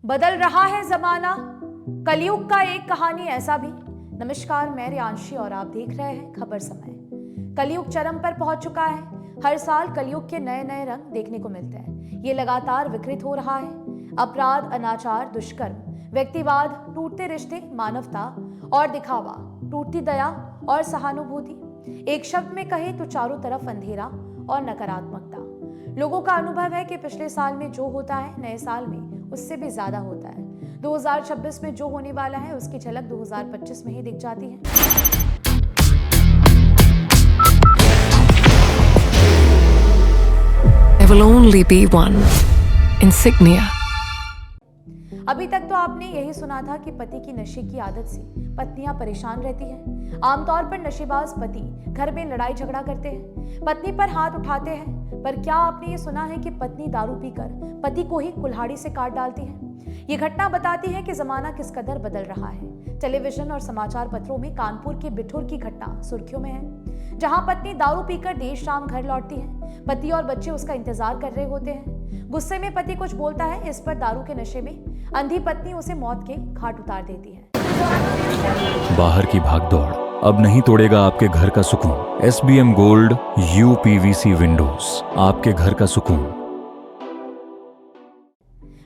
बदल रहा है जमाना, कलयुग का एक कहानी ऐसा भी। नमस्कार, मैं रियांशी और आप देख रहे हैं खबर समय। कलयुग चरम पर पहुंच चुका है। हर साल कलयुग के नए नए रंग देखने को मिलते हैं। ये लगातार विकृत हो रहा है। अपराध, अनाचार, दुष्कर्म, व्यक्तिवाद, टूटते रिश्ते, मानवता और दिखावा, टूटती दया और सहानुभूति। एक शब्द में कहे तो चारों तरफ अंधेरा और नकारात्मकता। लोगों का अनुभव है कि पिछले साल में जो होता है नए साल में उससे भी ज्यादा होता है। 2026 में जो होने वाला है उसकी झलक 2025 में ही दिख जाती है। There will only be one insignia. अभी तक तो आपने यही सुना था कि पति की नशे की आदत से पत्नियां परेशान रहती हैं। आमतौर पर नशेबाज पति घर में लड़ाई झगड़ा करते हैं, पत्नी पर हाथ उठाते हैं। पर क्या आपने ये सुना है कि पत्नी दारू पीकर पति को ही कुल्हाड़ी से काट डालती है? ये घटना बताती है कि जमाना किस कदर बदल रहा है। टेलीविजन और समाचार पत्रों में कानपुर के बिठूर की घटना सुर्खियों में है, जहां पत्नी दारू पीकर देर शाम घर लौटती है। पति और बच्चे उसका इंतजार कर रहे होते हैं। गुस्से में पति कुछ बोलता है, इस पर दारू के नशे में अंधी पत्नी उसे मौत के घाट उतार देती है। बाहर की भागदौड़ अब नहीं तोड़ेगा आपके घर का सुकून। SBM गोल्ड UPVC विंडोज, आपके घर का सुकून।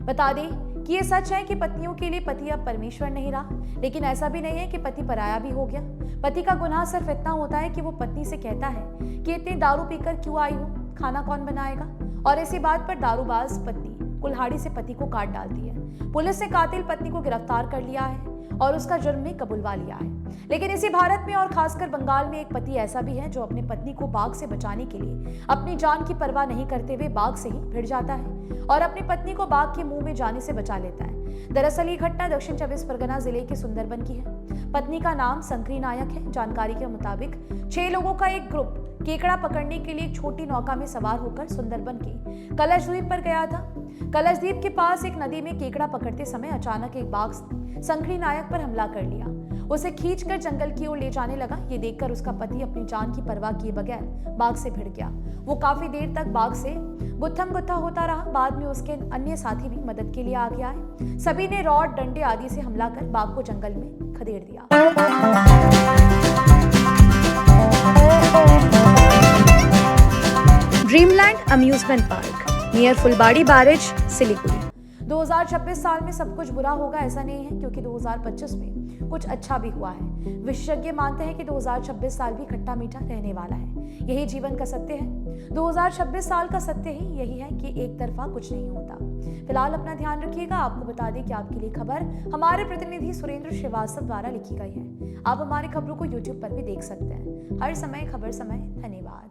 बता दें कि ये सच है कि पत्नियों के लिए पति अब परमेश्वर नहीं रहा, लेकिन ऐसा भी नहीं है कि पति पराया भी हो गया। पति का गुनाह सिर्फ इतना होता है कि वो पत्नी से कहता है कि इतनी दारू पीकर क्यों आई हो, खाना कौन बनाएगा। और इसी बात पर दारूबाज पत्नी कुल्हाड़ी से पति को काट डालती है। पुलिस ने कातिल पत्नी को गिरफ्तार कर लिया है और उसका जुर्म भी कबूलवा लिया है। लेकिन इसी भारत में और खासकर बंगाल में एक पति ऐसा भी है जो अपनी पत्नी को बाघ से बचाने के लिए अपनी जान की परवाह नहीं करते हुए बाघ से ही भिड़ जाता है और अपनी पत्नी को बाघ के मुंह में जाने से बचा लेता है। दरअसल ये घटना दक्षिण 24 परगना जिले के सुंदरबन की है। पत्नी का नाम शंकरी नायक है। जानकारी के मुताबिक 6 लोगों का एक ग्रुप केकड़ा पकड़ने के लिए एक छोटी नौका में सवार होकर सुंदरबन के कलश द्वीप पर गया था। कलश द्वीप के पास एक नदी में केकड़ा पकड़ते समय अचानक एक बाघ शंकरी नायक पर हमला कर लिया। उसे खींचकर जंगल की ओर ले जाने लगा। ये देखकर उसका पति अपनी जान की परवाह किए बगैर बाघ से भिड़ गया। वो काफी देर तक बाघ से गुत्थम गुत्था होता रहा। बाद में उसके अन्य साथी भी मदद के लिए आगे आए। सभी ने रॉड, डंडे आदि से हमला कर बाघ को जंगल में खदेड़ दिया। ड्रीमलैंड अम्यूजमेंट पार्क नियर फुलबाड़ी बैरेज, सिलीगुड़ी। 2026 साल में सब कुछ बुरा होगा ऐसा नहीं है, क्योंकि 2025 में कुछ अच्छा भी हुआ है। विशेषज्ञ मानते हैं कि 2026 साल भी खट्टा मीठा रहने वाला है। यही जीवन का सत्य है। 2026 साल का सत्य ही यही है कि एक तरफा कुछ नहीं होता। फिलहाल अपना ध्यान रखिएगा। आपको बता दें कि आपके लिए खबर हमारे प्रतिनिधि सुरेंद्र श्रीवास्तव द्वारा लिखी गई है। आप हमारी खबरों को YouTube पर भी देख सकते हैं। हर समय खबर समय। धन्यवाद।